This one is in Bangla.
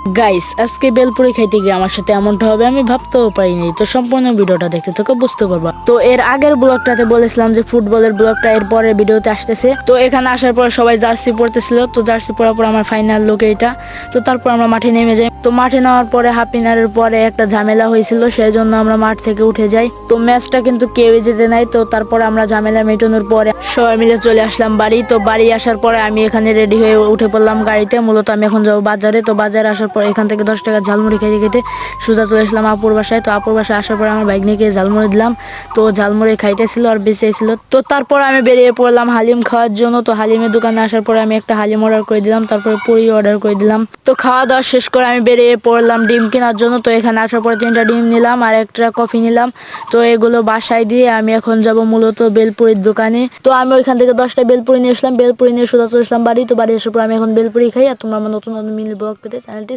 গাইস, আজকে বেলপুরি খাইতে গিয়ে আমার সাথে এমনটা হবে আমি ভাবতেও পারিনি। তো সম্পূর্ণ ভিডিওটা দেখতে থাকো, বুঝতে পারবা। তো এর আগের ব্লগটাতে বলেছিলাম যে ফুটবলের ব্লগটা এর পরের ভিডিওতে আসতেছে। তো এখানে আসার পর সবাই জার্সি পরতেছিল, তো জার্সি পরার পর আমার ফাইনাল লুক এইটা। তো তারপর আমরা মাঠে নেমে যাই। তো মাঠে নেওয়ার পরে হাফ ইনারের পরে একটা ঝামেলা হয়েছিল, সেই জন্য আমরা মাঠ থেকে উঠে যাই। তো ম্যাচটা কিন্তু কেউই যেতে নাই। তো তারপরে আমরা ঝামেলা মেটানোর পরে সবাই মিলে চলে আসলাম বাড়ি। তো বাড়ি আসার পরে আমি এখানে রেডি হয়ে উঠে পড়লাম গাড়িতে। মূলত আমি এখন যাবো বাজারে। তো বাজারে আসার পর এখান থেকে 10 টাকা ঝালমুড়ি খাইতে খেতে সোজা চলে আসলাম আপুর বাসায়। তো আপুর বাসায় আসার পর আমার বাইক নিয়ে গিয়ে ঝালমুড়ি দিলাম। তো ঝালমুড়ি খাইতেছিল আর বেঁচেছিল। তো তারপর আমি বেরিয়ে পড়লাম হালিম খাওয়ার জন্য। তো হালিমের দোকানে আসার পরে আমি একটা হালিম অর্ডার করে দিলাম, তারপরে পুরি অর্ডার করে দিলাম। তো খাওয়া দাওয়া শেষ করে আমি বেরিয়ে পড়লাম ডিম কেনার জন্য। তো এখানে আসার পরে 3টা ডিম নিলাম আর একটা কফি নিলাম। তো এগুলো বাসায় দিয়ে আমি এখন যাব মূলত বেলপুরির দোকানে। তো আমি ওইখান থেকে 10টা বেলপুরি নিয়ে আসলাম। বেলপুরি নিয়ে সোজা চলে আসলাম বাড়ি। তো বাড়ি আসার পর আমি এখন বেলপুরি খাই। আর তোমরা আমার নতুন নতুন মিল ব্লগ পেতে চ্যানেলটি